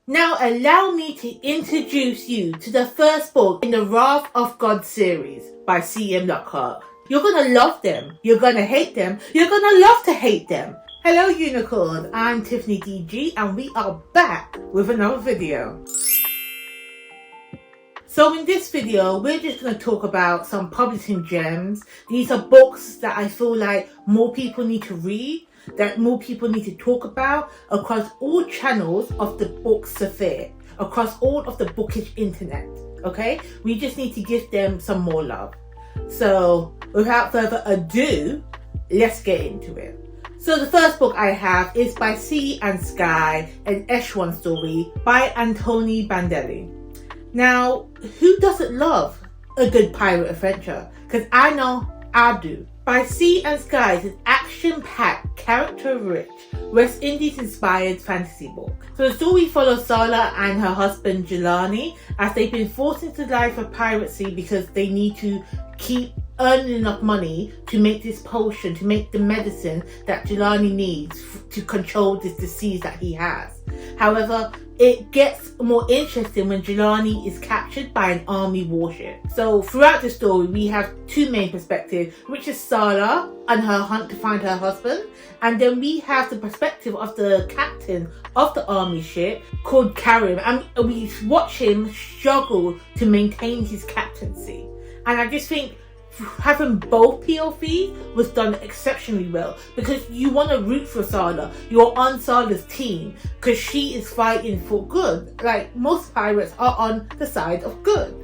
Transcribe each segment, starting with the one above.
Now allow me to introduce you to the first book in the Wrath of God series by C.M. Lockhart. You're gonna love them, you're gonna hate them, you're gonna love to hate them. Hello Unicorn, I'm Tiffany DG and we are back with another video. So in this video, we're just going to talk about some publishing gems. These are books that I feel like more people need to read, that more people need to talk about across all channels of the book sphere, across all of the bookish internet, okay? We just need to give them some more love. So without further ado, let's get into it. So the first book I have is by Sea and Sky, an Eshwan story by Anthony Bandelli. Now, who doesn't love a good pirate adventure? Because I know I do. By Sea and Sky is an action-packed, character-rich, West Indies-inspired fantasy book. So the story follows Sala and her husband Jelani as they've been forced into the life of piracy because they need to keep earning enough money to make this potion, to make the medicine that Jelani needs to control this disease that he has. However, it gets more interesting when Jelani is captured by an army warship. So throughout the story, we have two main perspectives, which is Sala and her hunt to find her husband. And then we have the perspective of the captain of the army ship called Karim. And we watch him struggle to maintain his captaincy. And I just think having both POV was done exceptionally well, because you want to root for Sala. You're on Sala's team because she is fighting for good. Like most pirates are on the side of good.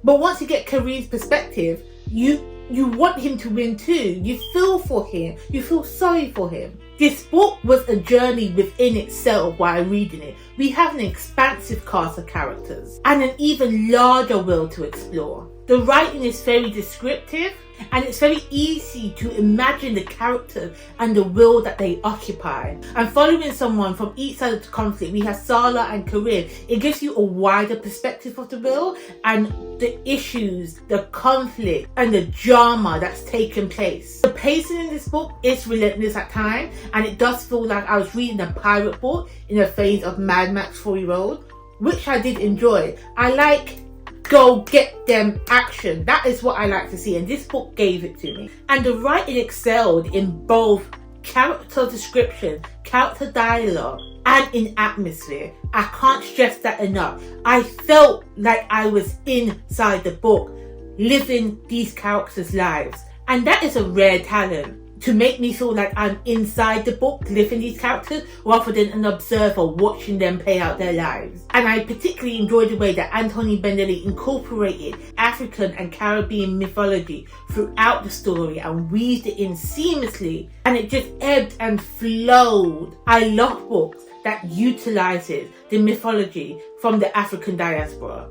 But once you get Kareem's perspective, you want him to win too. You feel for him. You feel sorry for him. This book was a journey within itself while reading it. We have an expansive cast of characters and an even larger world to explore. The writing is very descriptive and it's very easy to imagine the characters and the world that they occupy. And following someone from each side of the conflict, we have Sala and Karim. It gives you a wider perspective of the world and the issues, the conflict and the drama that's taken place. The pacing in this book is relentless at times, and it does feel like I was reading a pirate book in a phase of Mad Max Fury Road, which I did enjoy. I like go get them action. That is what I like to see, and this book gave it to me. And the writing excelled in both character description, character dialogue, and in atmosphere. I can't stress that enough. I felt like I was inside the book, living these characters' lives. And that is a rare talent, to make me feel like I'm inside the book, living these characters, rather than an observer watching them play out their lives. And I particularly enjoyed the way that Anthony Bandelli incorporated African and Caribbean mythology throughout the story and weaved it in seamlessly, and it just ebbed and flowed. I love books that utilizes the mythology from the African diaspora.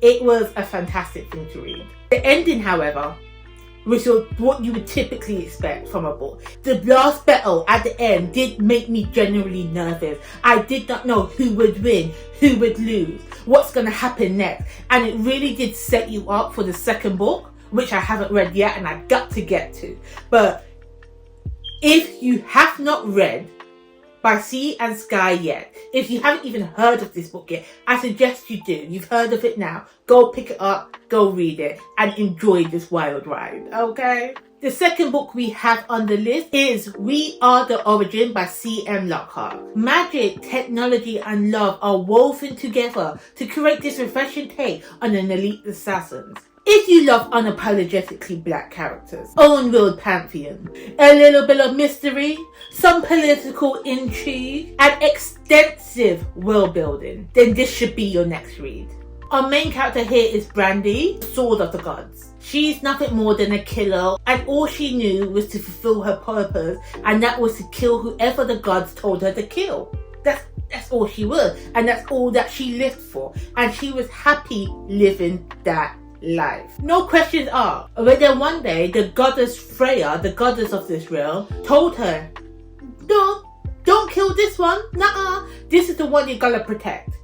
It was a fantastic thing to read. The ending, however, which was what you would typically expect from a book. The last battle at the end did make me genuinely nervous. I did not know who would win, who would lose, what's going to happen next. And it really did set you up for the second book, which I haven't read yet and I got to get to. But if you have not read by Sea and Sky yet, if you haven't even heard of this book yet, I suggest you do. You've heard of it now. Go pick it up, go read it, and enjoy this wild ride, okay? The second book we have on the list is We Are the Origin by C.M. Lockhart. Magic, technology, and love are woven together to create this refreshing take on an elite assassins. If you love unapologetically black characters, own-world pantheon, a little bit of mystery, some political intrigue, and extensive world building, then this should be your next read. Our main character here is Brandy, Sword of the Gods. She's nothing more than a killer, and all she knew was to fulfill her purpose, and that was to kill whoever the gods told her to kill. That's all she was, and that's all that she lived for, and she was happy living that life. No questions asked. But then one day, the goddess Freya, the goddess of this realm, told her, don't kill this one. Nuh-uh. This is the one you gotta protect.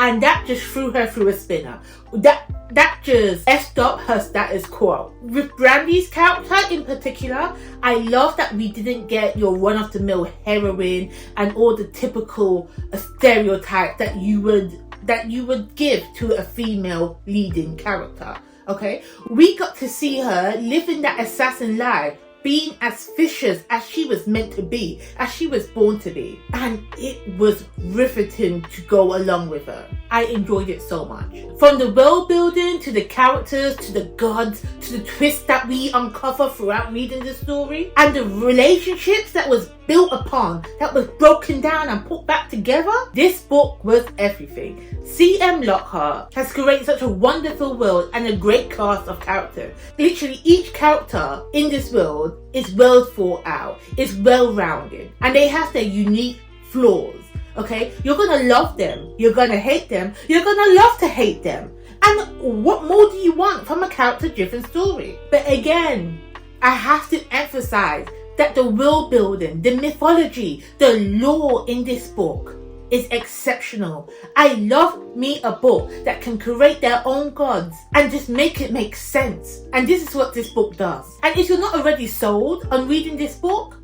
and that just threw her through a spinner. That just effed up her status quo. With Brandy's character in particular, I love that we didn't get your run-of-the-mill heroine and all the typical stereotypes that you would give to a female leading character. Okay, we got to see her living that assassin life, being as vicious as she was meant to be, as she was born to be. And it was riveting to go along with her. I enjoyed it so much. From the world building, to the characters, to the gods, to the twists that we uncover throughout reading the story, and the relationships that was built upon, that was broken down and put back together. This book was everything. C.M. Lockhart has created such a wonderful world and a great cast of characters. Literally each character in this world is well thought out, is well rounded, and they have their unique flaws. Okay, you're gonna love them, you're gonna hate them, you're gonna love to hate them. And what more do you want from a character-driven story? But again, I have to emphasize that the world building, the mythology, the lore in this book is exceptional. I love me a book that can create their own gods and just make it make sense. And this is what this book does. And if you're not already sold on reading this book,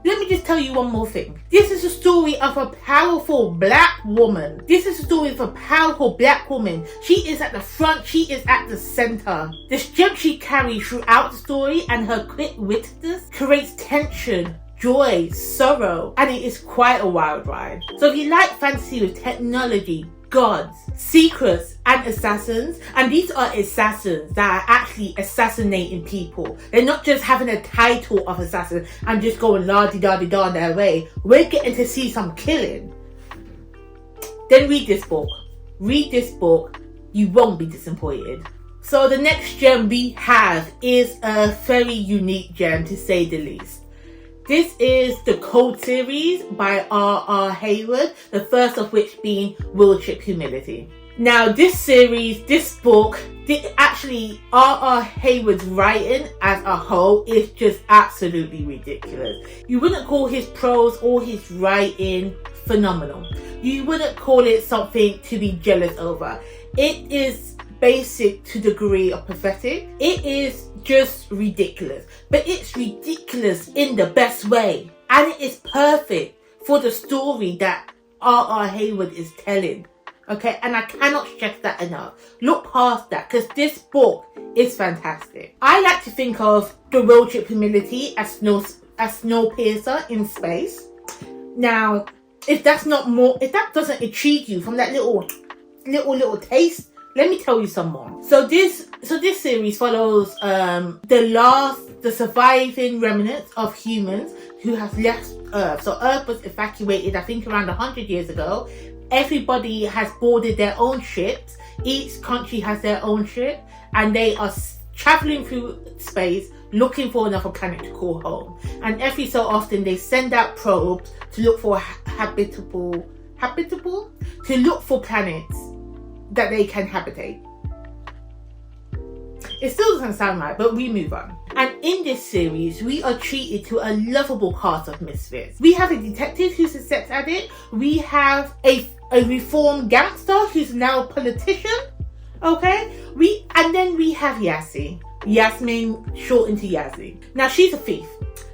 let me just tell you one more thing. This is a story of a powerful black woman. This is a story of a powerful black woman. She is at the front, she is at the center. The strength she carries throughout the story and her quick-wittedness creates tension, joy, sorrow, and it is quite a wild ride. So if you like fantasy with technology, gods, secrets, and assassins, and these are assassins that are actually assassinating people. They're not just having a title of assassin and just going la-di-da-di-da on their way. We're getting to see some killing. Then read this book. Read this book. You won't be disappointed. So the next gem we have is a very unique gem, to say the least. This is the Code series by R.R. Hayward, the first of which being Worship Humility. Now this series, this book, actually R.R. Hayward's writing as a whole is just absolutely ridiculous. You wouldn't call his prose or his writing phenomenal. You wouldn't call it something to be jealous over. It is basic to the degree of pathetic. It is just ridiculous, but it's ridiculous in the best way, and it is perfect for the story that R.R. Hayward is telling. Okay, and I cannot stress that enough. Look past that, because this book is fantastic. I like to think of the Worship Humility as Snowpiercer in space. Now, if that doesn't intrigue you from that little taste, let me tell you some more. So this series follows the surviving remnants of humans who have left Earth. So Earth was evacuated, I think, around 100 years ago. Everybody has boarded their own ships. Each country has their own ship, and they are traveling through space looking for another planet to call home. And every so often they send out probes to look for habitable to look for planets that they can habitate. It still doesn't sound right, but we move on. And in this series, we are treated to a lovable cast of misfits. We have a detective who's a sex addict. We have a reformed gangster who's now a politician. Okay? And then we have Yasmin, shortened to Yazzie. Now she's a thief.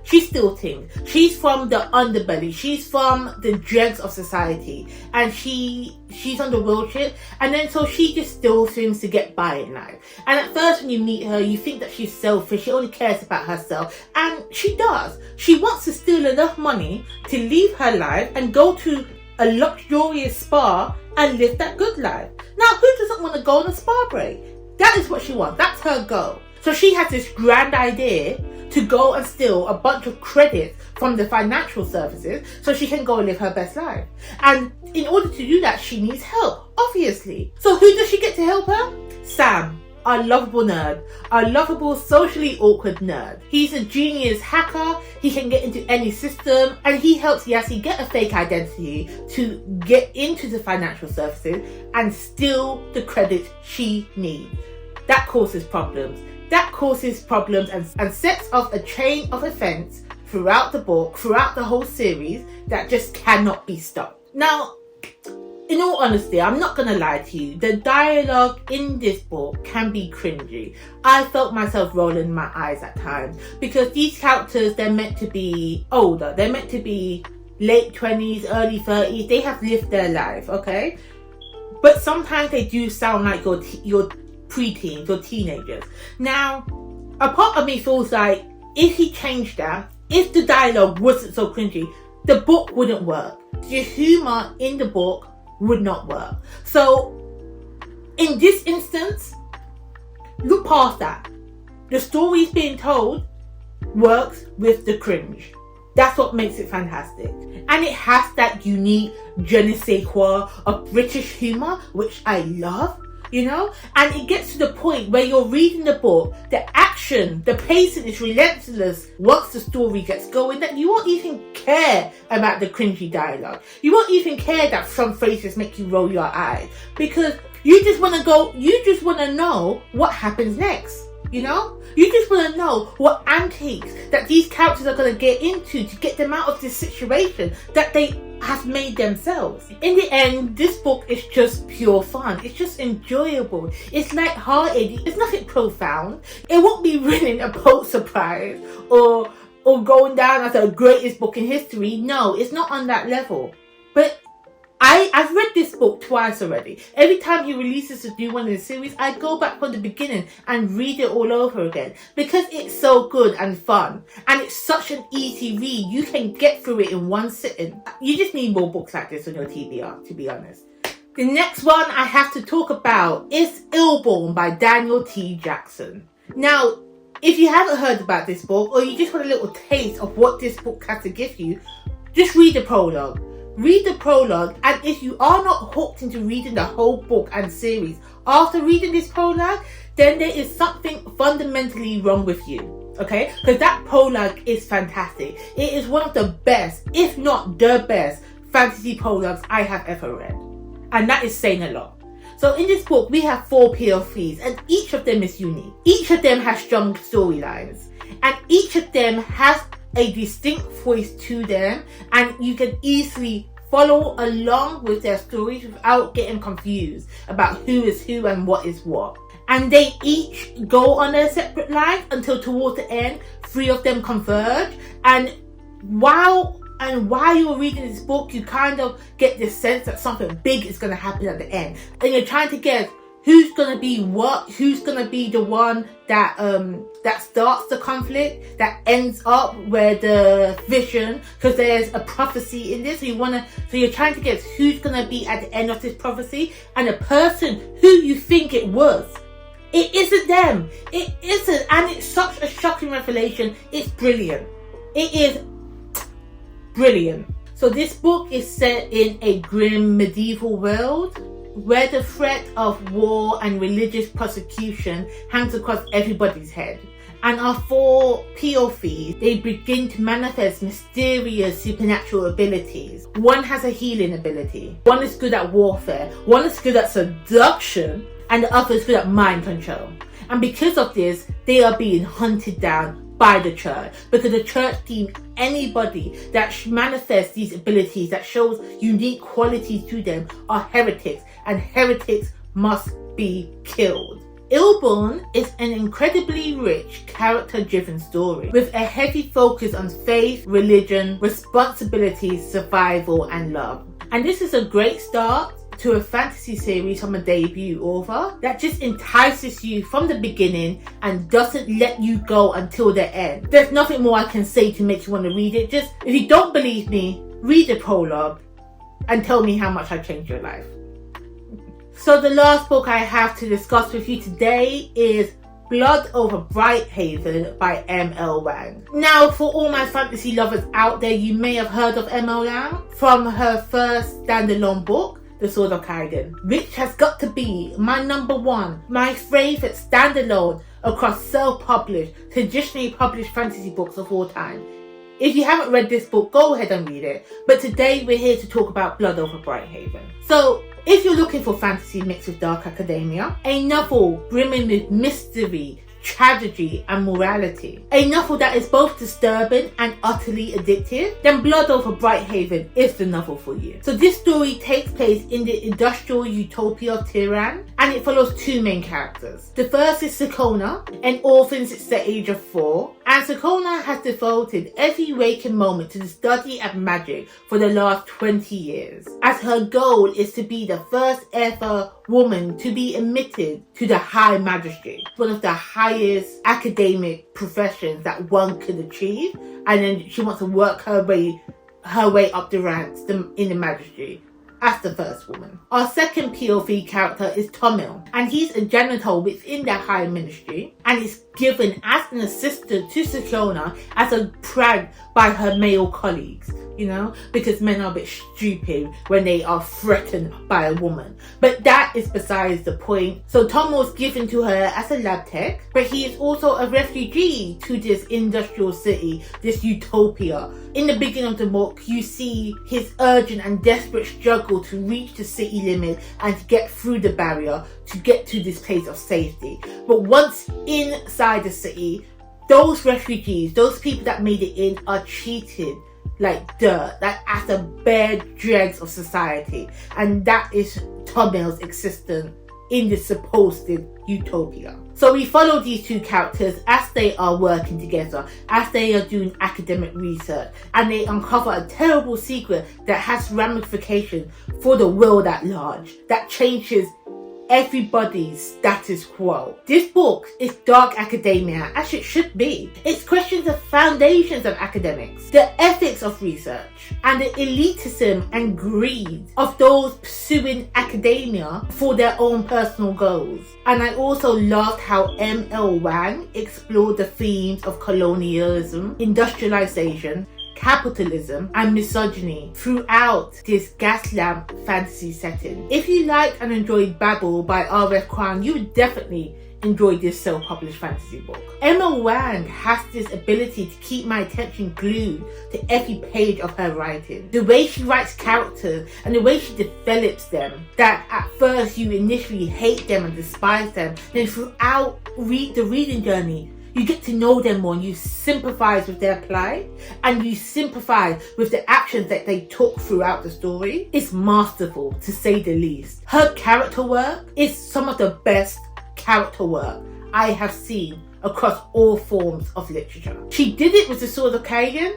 She steals things. She's from the underbelly. She's from the dregs of society. And she's on the world ship. And then so she just steals things to get by in life. And at first when you meet her, you think that she's selfish. She only cares about herself. And she does. She wants to steal enough money to leave her life and go to a luxurious spa and live that good life. Now, who doesn't want to go on a spa break? That is what she wants. That's her goal. So she has this grand idea to go and steal a bunch of credits from the financial services so she can go and live her best life. And in order to do that, she needs help, obviously. So who does she get to help her? Sam, our lovable nerd, our lovable socially awkward nerd. He's a genius hacker. He can get into any system, and he helps Yassie get a fake identity to get into the financial services and steal the credits she needs. That causes problems. And sets off a chain of events throughout the book, throughout the whole series, that just cannot be stopped. Now, in all honesty, I'm not gonna lie to you, the dialogue in this book can be cringy. I felt myself rolling my eyes at times because these characters, they're meant to be older. They're meant to be late 20s, early 30s. They have lived their life, okay? But sometimes they do sound like your preteens or teenagers. Now, a part of me feels like if he changed that, if the dialogue wasn't so cringy, the book wouldn't work. The humour in the book would not work. So, in this instance, look past that. The stories being told works with the cringe. That's what makes it fantastic. And it has that unique je ne sais quoi of British humour, which I love, you know? And it gets to the point where you're reading the book, the action, the pacing is relentless once the story gets going, that you won't even care about the cringy dialogue. You won't even care that some phrases make you roll your eyes, because you just want to know what happens next. You know? You just want to know what antics that these characters are going to get into to get them out of this situation that they have made themselves. In the end, this book is just pure fun. It's just enjoyable. It's light-hearted. It's nothing profound. It won't be winning a Pulitzer Prize or going down as the greatest book in history. No, it's not on that level. But I've read this book twice already. Every time he releases a new one in the series, I go back from the beginning and read it all over again because it's so good and fun. And it's such an easy read. You can get through it in one sitting. You just need more books like this on your TBR, to be honest. The next one I have to talk about is Illborn by Daniel T. Jackson. Now, if you haven't heard about this book, or you just want a little taste of what this book has to give you, just read the prologue. Read the prologue, and if you are not hooked into reading the whole book and series after reading this prologue, then there is something fundamentally wrong with you, okay? Because that prologue is fantastic. It is one of the best, if not the best, fantasy prologues I have ever read. And that is saying a lot. So in this book, we have 4 POVs, and each of them is unique. Each of them has strong storylines, and each of them has a distinct voice to them, and you can easily follow along with their stories without getting confused about who is who and what is what. And they each go on their separate lives until towards the end 3 of them converge, and while you're reading this book, you kind of get this sense that something big is going to happen at the end, and you're trying to guess who's going to be what, who's going to be the one that starts the conflict, that ends up where the vision, because there's a prophecy in this, so you're trying to guess who's going to be at the end of this prophecy, and the person who you think it was, it isn't them. It isn't, and it's such a shocking revelation. It's brilliant. It is brilliant. So this book is set in a grim medieval world where the threat of war and religious persecution hangs across everybody's head. And our 4 POVs, they begin to manifest mysterious supernatural abilities. One has a healing ability, one is good at warfare, one is good at seduction, and the other is good at mind control. And because of this, they are being hunted down by the church, because the church deems anybody that manifests these abilities, that shows unique qualities to them, are heretics, and heretics must be killed. Illborn is an incredibly rich, character-driven story with a heavy focus on faith, religion, responsibility, survival, and love. And this is a great start to a fantasy series from a debut author that just entices you from the beginning and doesn't let you go until the end. There's nothing more I can say to make you want to read it. Just, if you don't believe me, read the prologue and tell me how much I changed your life. So the last book I have to discuss with you today is Blood Over Brighthaven by M.L. Wang. Now, for all my fantasy lovers out there, you may have heard of M.L. Wang from her first standalone book, The Sword of Kaidan, which has got to be my number 1, my favourite standalone across self-published, traditionally published fantasy books of all time. If you haven't read this book, go ahead and read it. But today we're here to talk about Blood Over Brighthaven. So, if you're looking for fantasy mixed with dark academia, a novel brimming with mystery, tragedy and morality. A novel that is both disturbing and utterly addictive, then Blood over Brighthaven is the novel for you. So this story takes place in the industrial utopia of Tehran, and it follows two main characters. The first is Sakona, an orphan since the age of 4, and Sakona has devoted every waking moment to the study of magic for the last 20 years, as her goal is to be the first ever woman to be admitted to the High Magistracy, one of the highest academic professions that one could achieve, and then she wants to work her way up the ranks in the magistracy as the first woman. Our second POV character is Tomil, and he's a janitor within the High Ministry, and is given as an assistant to Sakona as a prank by her male colleagues, you know, because men are a bit stupid when they are threatened by a woman. But that is besides the point. So Tom was given to her as a lab tech, but he is also a refugee to this industrial city, this utopia. In the beginning of the book, you see his urgent and desperate struggle to reach the city limit and to get through the barrier to get to this place of safety. But once inside the city, those refugees, those people that made it in, are treated like dirt, like as the bare dregs of society. And that is Tomil's existence in this supposed utopia. So we follow these two characters as they are working together, as they are doing academic research, and they uncover a terrible secret that has ramifications for the world at large, that changes everybody's status quo. This book is dark academia, as it should be. It questions the foundations of academics, the ethics of research, and the elitism and greed of those pursuing academia for their own personal goals. And I also loved how M.L. Wang explored the themes of colonialism, industrialization, capitalism and misogyny throughout this gas lamp fantasy setting. If you like and enjoyed Babel by R.F. Kuang, you would definitely enjoy this self-published fantasy book. Emma Wang has this ability to keep my attention glued to every page of her writing. The way she writes characters and the way she develops them, that at first you initially hate them and despise them, then throughout the reading journey you get to know them more and you sympathize with their plight and you sympathize with the actions that they took throughout the story. It's masterful, to say the least. Her character work is some of the best character work I have seen across all forms of literature. She did it with The Sword of Kagan,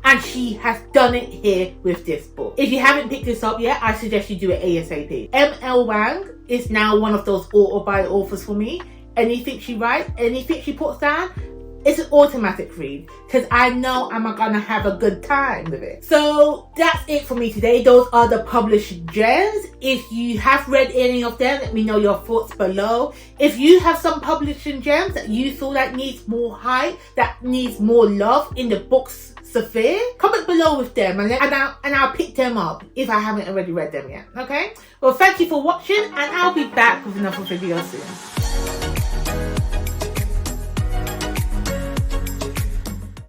and she has done it here with this book. If you haven't picked this up yet, I suggest you do it ASAP. M.L. Wang is now one of those auto-buy authors for me. Anything she writes, anything she puts down, it's an automatic read, because I know I'm gonna have a good time with it. So that's it for me today. Those are the published gems. If you have read any of them, let me know your thoughts below. If you have some publishing gems that you feel like needs more hype, that needs more love in the books sphere, comment below with them and I'll pick them up if I haven't already read them yet. Okay? Well, thank you for watching, and I'll be back with another video soon.